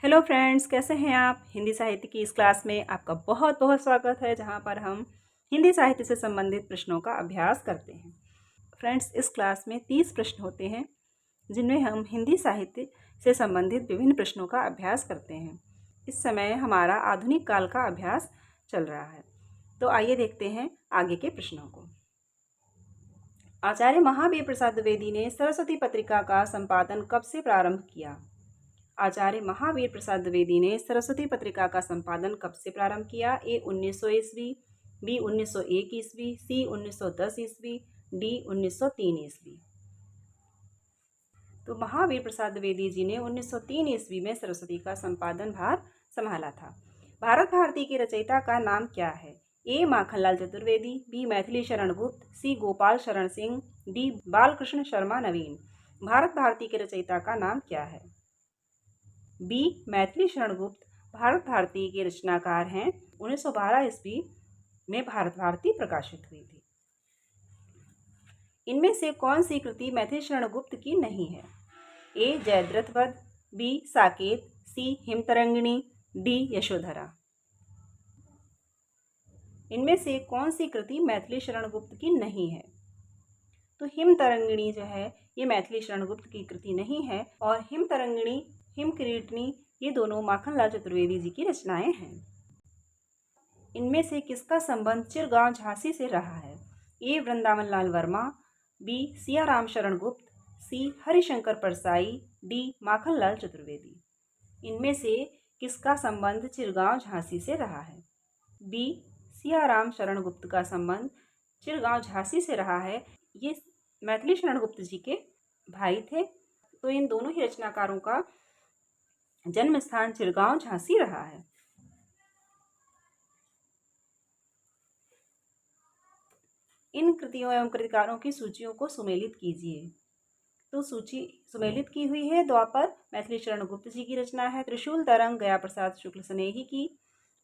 Hello friends, कैसे हैं आप। हिंदी साहित्य की इस क्लास में आपका बहुत बहुत स्वागत है, जहां पर हम हिंदी साहित्य से संबंधित प्रश्नों का अभ्यास करते हैं। फ्रेंड्स, इस क्लास में 30 प्रश्न होते हैं, जिनमें हम हिंदी साहित्य से संबंधित विभिन्न प्रश्नों का अभ्यास करते हैं। इस समय हमारा आधुनिक काल का अभ्यास चल रहा है। तो आइए देखते हैं आगे के प्रश्नों को। आचार्य महावीर प्रसाद द्विवेदी ने सरस्वती पत्रिका का संपादन कब से प्रारंभ किया। आचार्य महावीर प्रसाद द्विवेदी ने सरस्वती पत्रिका का संपादन कब से प्रारंभ किया। ए 1900 ईस्वी, बी 1901 ईस्वी, सी 1910 ईस्वी, डी 1903 ईस्वी। तो महावीर प्रसाद द्विवेदी जी ने 1903 ईस्वी में सरस्वती का संपादन भार संभाला था। भारत भारती के रचयिता का नाम क्या है। ए माखनलाल चतुर्वेदी, बी मैथिली शरण गुप्त, सी गोपाल शरण सिंह, डी बालकृष्ण शर्मा नवीन। भारत भारती के रचयिता का नाम क्या है। बी मैथिली शरण गुप्त भारत भारती के रचनाकार हैं। 1912 ईस्वी में भारत भारती प्रकाशित हुई थी। इनमें से कौन सी कृति मैथिली शरण गुप्त की नहीं है। ए जयद्रथ वध, बी साकेत, सी हिमतरंगिणी, डी यशोधरा। इनमें से कौन सी कृति मैथिली शरण गुप्त की नहीं है। तो हिमतरंगिणी जो है ये मैथिली शरण गुप्त की कृति नहीं है, और हिमतरंगिणी, हिमकिरीटिनी ये दोनों माखनलाल चतुर्वेदी जी की रचनाएं हैं। इनमें से किसका संबंध चिरगांव झांसी से रहा है। ए वृंदावन लाल वर्मा, बी सियाराम शरण गुप्त, सी हरिशंकर परसाई, डी माखनलाल चतुर्वेदी। इनमें से किसका संबंध चिरगांव झांसी से रहा है। बी सियाराम शरण गुप्त का संबंध चिरगांव झांसी से रहा है। ये मैथिली शरण गुप्त जी के भाई थे। तो इन दोनों ही रचनाकारों का जन्म स्थान चिरगांव झांसी रहा है। इन कृतियों एवं कृतिकारों की सूचियों को सुमेलित कीजिए। तो सूची सुमेलित की हुई है। द्वापर मैथिली शरण गुप्त जी की रचना है। त्रिशूल तरंग गया प्रसाद शुक्ल स्नेही की।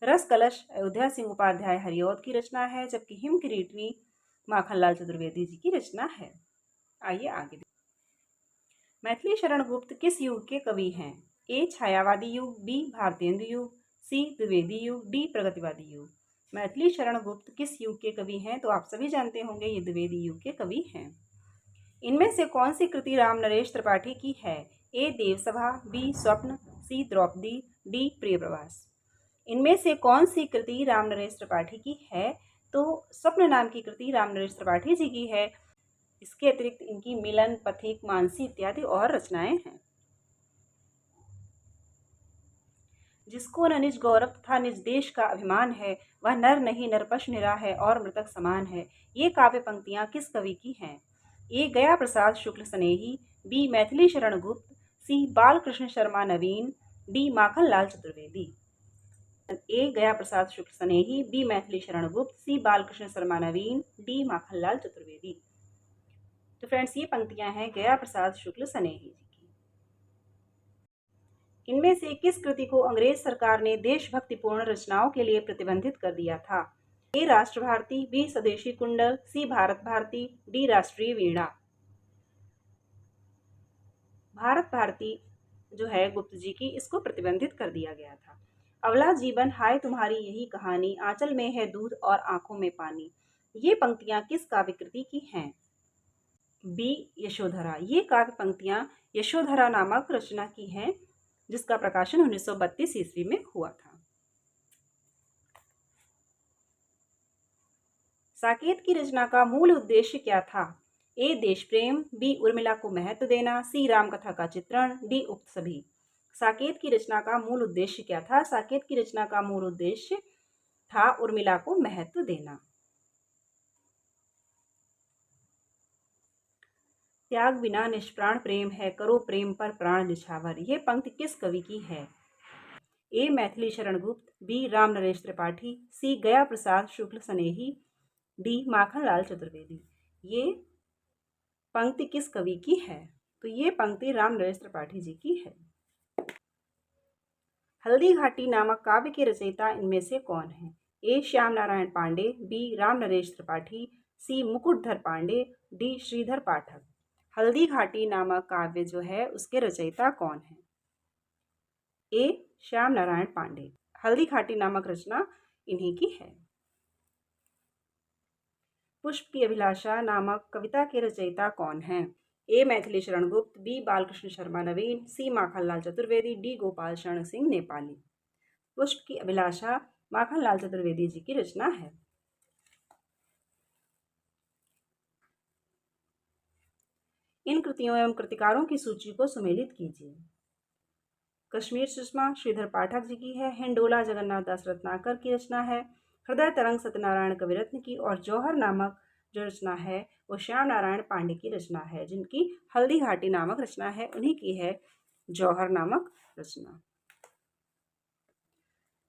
रस कलश अयोध्या सिंह उपाध्याय हरिऔध की रचना है, जबकि हिम किरीटिनी माखनलाल चतुर्वेदी जी की रचना है। आइए आगे। मैथिली शरण गुप्त किस युग के कवि हैं। ए छायावादी युग, बी भारतेंदु युग, सी द्विवेदी युग, डी प्रगतिवादी युग। मैथिली शरण गुप्त किस युग के कवि हैं। तो आप सभी जानते होंगे ये द्विवेदी युग के कवि हैं। इनमें से कौन सी कृति राम नरेश त्रिपाठी की है। ए देवसभा, बी स्वप्न, सी द्रौपदी, डी प्रिय प्रवास। इनमें से कौन सी कृति राम नरेश त्रिपाठी की है। तो स्वप्न नाम की कृति राम नरेश त्रिपाठी जी की है। इसके अतिरिक्त इनकी मिलन, पथिक, मानसी इत्यादि और रचनाएं हैं। जिसको न निज गौरव तथा निज देश का अभिमान है, वह नर नहीं नरपश निरा है और मृतक समान है। ये काव्य पंक्तियां किस कवि की हैं। ए गया प्रसाद शुक्ल स्नेही, बी मैथिली शरण गुप्त, सी बालकृष्ण शर्मा नवीन, डी माखनलाल चतुर्वेदी। ए गया प्रसाद शुक्ल स्नेही, बी मैथिली शरण गुप्त, सी बालकृष्ण शर्मा नवीन, डी माखनलाल चतुर्वेदी। तो फ्रेंड्स, ये पंक्तियां हैं गया प्रसाद शुक्ल स्नेही जी की। इनमें से किस कृति को अंग्रेज सरकार ने देशभक्तिपूर्ण रचनाओं के लिए प्रतिबंधित कर दिया था। ए राष्ट्र भारती, बी स्वदेशी कुंडल, सी भारत भारती, डी राष्ट्रीय वीणा। भारत भारती जो है गुप्त जी की, इसको प्रतिबंधित कर दिया गया था। अवला जीवन हाय तुम्हारी यही कहानी, आंचल में है दूध और आंखों में पानी। ये पंक्तियां किस काव्य कृति की हैं। बी यशोधरा। ये काव्य पंक्तियां यशोधरा नामक रचना की हैं, जिसका प्रकाशन 1932 ईस्वी में हुआ था। साकेत की रचना का मूल उद्देश्य क्या था। ए देश प्रेम, बी उर्मिला को महत्व देना, सी रामकथा का चित्रण, डी उक्त सभी। साकेत की रचना का मूल उद्देश्य क्या था। साकेत की रचना का मूल उद्देश्य था उर्मिला को महत्व देना। त्याग बिना निष्प्राण प्रेम है, करो प्रेम पर प्राण निछावर। यह पंक्ति किस कवि की है। ए मैथिली शरण गुप्त, बी राम नरेश त्रिपाठी, सी गया प्रसाद शुक्ल स्नेही, डी माखनलाल चतुर्वेदी। ये पंक्ति किस कवि की है। तो ये पंक्ति राम नरेश त्रिपाठी जी की है। हल्दी घाटी नामक काव्य के रचयिता इनमें से कौन है। ए श्याम नारायण पांडे, बी राम नरेश त्रिपाठी, सी मुकुटधर पांडे, डी श्रीधर पाठक। हल्दी घाटी नामक काव्य जो है उसके रचयिता कौन है। ए श्याम नारायण पांडे। हल्दी घाटी नामक रचना इन्हीं की है। पुष्प की अभिलाषा नामक कविता के रचयिता कौन हैं? ए मैथिली शरण गुप्त, बी बालकृष्ण शर्मा नवीन, सी माखनलाल चतुर्वेदी, डी गोपाल शरण सिंह नेपाली। पुष्प की अभिलाषा माखनलाल चतुर्वेदी जी की रचना है। इन कृतियों एवं कृतिकारों की सूची को सुमेलित कीजिए। कश्मीर सुषमा श्रीधर पाठक जी की है। हिंडोला जगन्नाथ दास रत्नाकर की रचना है। हृदय तरंग सत्यनारायण कविरत्न की। और जौहर नामक जो रचना है वो श्याम नारायण पांडे की रचना है, जिनकी हल्दी घाटी नामक रचना है, उन्हीं की है जौहर नामक रचना।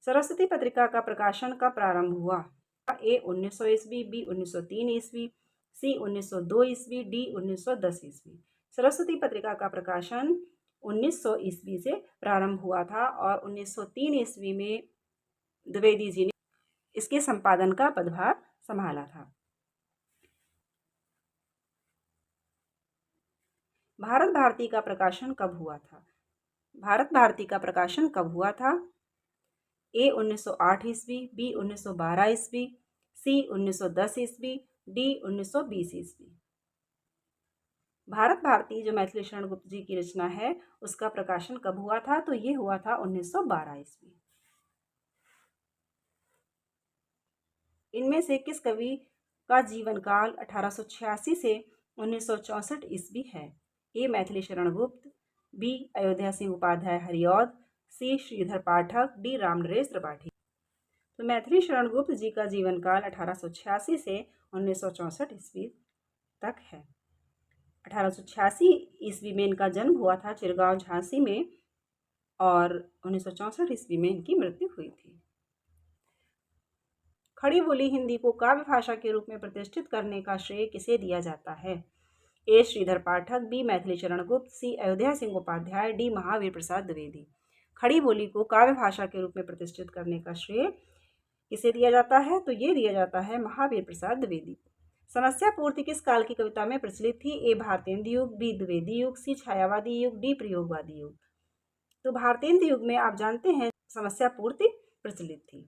सरस्वती पत्रिका का प्रकाशन कब प्रारंभ हुआ? ए 1900 ईस्वी, बी 1903 ईस्वी, सी 1902 ईस्वी, डी 1910 ईस्वी। सरस्वती पत्रिका का प्रकाशन 1900 ईस्वी से प्रारंभ हुआ था और 1903 ईस्वी में द्विवेदी जी ने इसके संपादन का पदभार संभाला था। भारत भारती का प्रकाशन कब हुआ था? भारत भारती का प्रकाशन कब हुआ था? ए 1908 ईस्वी, बी 1912 ईस्वी, सी 1910 ईस्वी, डी 1920 ईस्वी। भारत भारती जो मैथिली शरण गुप्त जी की रचना है उसका प्रकाशन कब हुआ था? तो ये हुआ था 1912 ईस्वी। इनमें से किस कवि का जीवन काल 1886 से 1964 ईस्वी है? ए मैथिली शरण गुप्त, बी अयोध्या सिंह उपाध्याय हरिऔध, सी श्रीधर पाठक, डी रामनरेश त्रिपाठी। तो मैथिली शरण गुप्त जी का जीवन काल 1886 से 1964 ईस्वी तक है। 1886 ईस्वी में इनका जन्म हुआ था चिरगांव झांसी में और 1964 ईस्वी में इनकी मृत्यु हुई थी। खड़ी बोली हिंदी को काव्य भाषा के रूप में प्रतिष्ठित करने का श्रेय किसे दिया जाता है? ए श्रीधर पाठक, बी मैथिली शरण गुप्त, सी अयोध्या सिंह उपाध्याय, डी महावीर प्रसाद द्विवेदी। खड़ी बोली को काव्य भाषा के रूप में प्रतिष्ठित करने का श्रेय किसे दिया जाता है? तो ये दिया जाता है महावीर प्रसाद द्विवेदी। समस्या पूर्ति किस काल की कविता में प्रचलित थी? ए भारतेंदु युग, बी द्विवेदी युग, सी छायावादी युग, डी प्रयोगवादी युग। तो भारतेंदु युग में आप जानते हैं समस्या पूर्ति प्रचलित थी।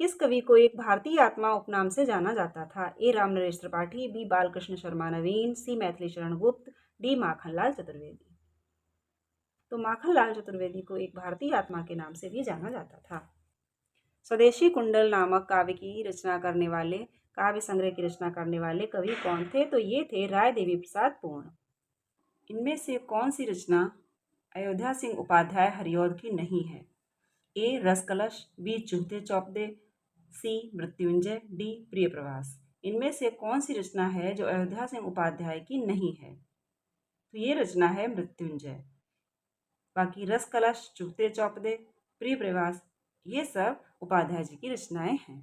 किस कवि को एक भारतीय आत्मा उपनाम से जाना जाता था? ए रामनरेश त्रिपाठी, बी बालकृष्ण शर्मा नवीन, सी मैथिली शरण गुप्त, डी माखनलाल चतुर्वेदी। तो माखनलाल चतुर्वेदी को एक भारतीय आत्मा के नाम से भी जाना जाता था। स्वदेशी कुंडल नामक काव्य की रचना करने वाले काव्य संग्रह की रचना करने वाले कवि कौन थे? तो ये थे राय देवी प्रसाद पूर्ण। इनमें से कौन सी रचना अयोध्या सिंह उपाध्याय हरिऔध की नहीं है? ए रसकलश, बी चूहते चौपदे, सी मृत्युंजय, डी प्रिय प्रवास। इनमें से कौन सी रचना है जो अयोध्या सिंह उपाध्याय की नहीं है? तो ये रचना है मृत्युंजय। बाकी रस कलश, चूहते चौपदे, प्रिय प्रवास ये सब उपाध्याय जी की रचनाएं हैं।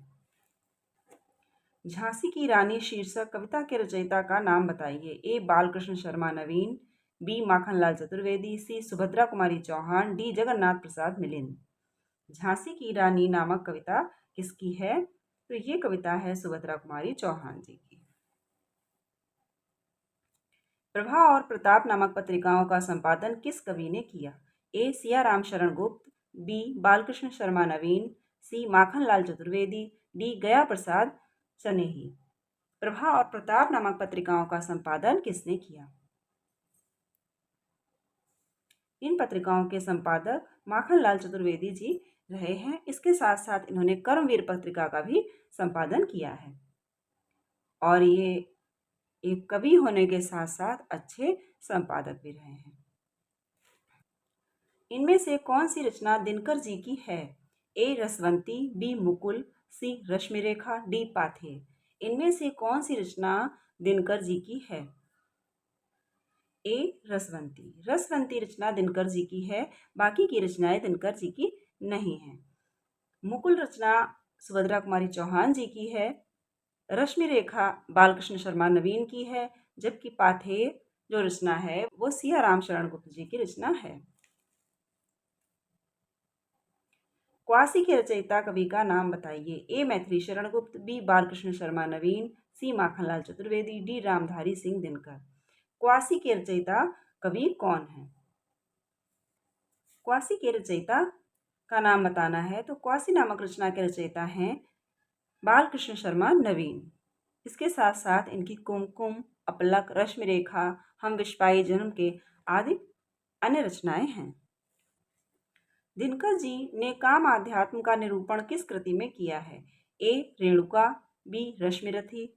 झांसी की रानी शीर्षक कविता के रचयिता का नाम बताइए। ए बालकृष्ण शर्मा नवीन, बी माखनलाल चतुर्वेदी, सी सुभद्रा कुमारी चौहान, डी जगन्नाथ प्रसाद मिलिंद। झांसी की रानी नामक कविता किसकी है? तो ये कविता है सुभद्रा कुमारी चौहान जी की। प्रभा और प्रताप नामक पत्रिकाओं का संपादन किस कवि ने किया? ए सियाराम शरण गुप्त, बी बालकृष्ण शर्मा नवीन, सी माखनलाल चतुर्वेदी, डी गया प्रसाद सनेही। प्रभा और प्रताप नामक पत्रिकाओं का संपादन किसने किया? इन पत्रिकाओं के संपादक माखनलाल चतुर्वेदी जी रहे हैं। इसके साथ साथ इन्होंने कर्मवीर पत्रिका का भी संपादन किया है और ये एक कवि होने के साथ साथ अच्छे संपादक भी रहे हैं। इनमें से कौन सी रचना दिनकर जी की है? ए रसवंती, बी मुकुल, सी रश्मिरेखा, डी पाथे। इनमें से कौन सी रचना दिनकर जी की है? ए रसवंती। रसवंती रचना दिनकर जी की है, बाकी की रचनाएं दिनकर जी की नहीं है। मुकुल रचना सुभद्रा कुमारी चौहान जी की है। रश्मि रेखा बालकृष्ण शर्मा नवीन की है, जबकि पाथे जो रचना है वो सियाराम शरण गुप्त जी की रचना है। क्वासी के रचयिता कवि का नाम बताइए। ए मैथिली शरण गुप्त, बी बालकृष्ण शर्मा नवीन, सी माखनलाल चतुर्वेदी, डी रामधारी सिंह दिनकर। क्वासी के रचयिता कवि कौन है? क्वासी के रचयिता का नाम बताना है। तो क्वासी नामक रचना के रचयिता हैं बालकृष्ण शर्मा नवीन। इसके साथ साथ इनकी कुमकुम, अपलक, रश्मि रेखा, हम विश्वाई जन्म के आदि अन्य रचनाएं हैं। दिनकर जी ने काम आध्यात्म का निरूपण किस कृति में किया है? ए. रेणुका, बी. रश्मिरथी,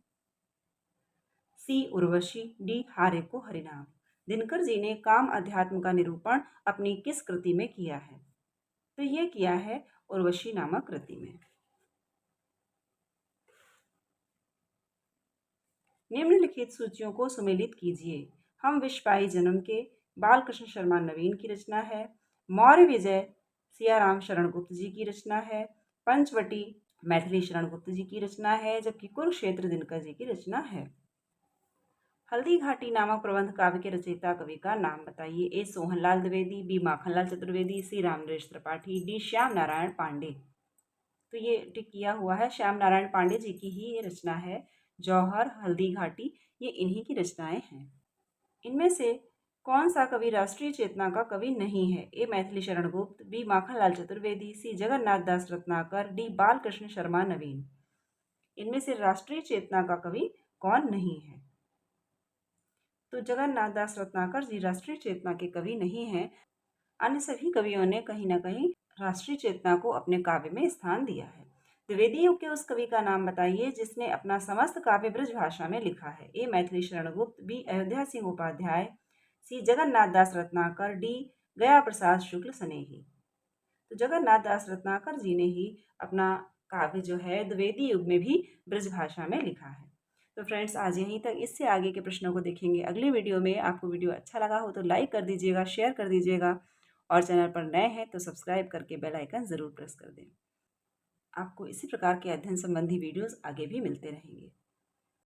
सी. उर्वशी, डी. हारे को हरिनाम। दिनकर जी ने काम अध्यात्म का निरूपण अपनी किस कृति में किया है? तो ये किया है उर्वशी नामक कृति में। निम्नलिखित सूचियों को सुमेलित कीजिए। हम विश्वाई जन्म के बालकृष्ण शर्मा नवीन की रचना है। मौर्य विजय सियाराम शरण गुप्त जी की रचना है। पंचवटी मैथिली शरण गुप्त जी की रचना है, जबकि कुरुक्षेत्र दिनकर जी की रचना है। हल्दी घाटी नामक प्रबंध काव्य के रचयिता कवि का नाम बताइए। ए. सोहनलाल द्विवेदी, बी. माखनलाल चतुर्वेदी, सी. रामनरेश त्रिपाठी, डी. श्याम नारायण पांडे। तो ये टिक किया हुआ है, श्याम नारायण पांडे जी की ही ये रचना है। जौहर, हल्दी घाटी ये इन्हीं की रचनाएं हैं। इनमें से कौन सा कवि राष्ट्रीय चेतना का कवि नहीं है? ए. मैथिली शरण गुप्त, बी. माखनलाल चतुर्वेदी, सी. जगन्नाथ दास रत्नाकर, डी. बालकृष्ण शर्मा नवीन। इनमें से राष्ट्रीय चेतना का कवि कौन नहीं है? तो जगन्नाथ दास रत्नाकर जी राष्ट्रीय चेतना के कवि नहीं हैं। अन्य सभी कवियों ने कहीं न कहीं राष्ट्रीय चेतना को अपने काव्य में स्थान दिया है। द्विवेदी युग के उस कवि का नाम बताइए जिसने अपना समस्त काव्य ब्रज भाषा में लिखा है। ए. मैथिली शरण गुप्त, बी. अयोध्या सिंह उपाध्याय, सी. जगन्नाथ दास रत्नाकर, डी. गया प्रसाद शुक्ल स्नेही। तो जगन्नाथ दास रत्नाकर जी ने ही अपना काव्य जो है द्विवेदी युग में भी ब्रज भाषा में लिखा है। तो फ्रेंड्स, आज यहीं तक। इससे आगे के प्रश्नों को देखेंगे अगली वीडियो में। आपको वीडियो अच्छा लगा हो तो लाइक कर दीजिएगा, शेयर कर दीजिएगा, और चैनल पर नए हैं तो सब्सक्राइब करके बेल आइकन ज़रूर प्रेस कर दें। आपको इसी प्रकार के अध्ययन संबंधी वीडियोस आगे भी मिलते रहेंगे।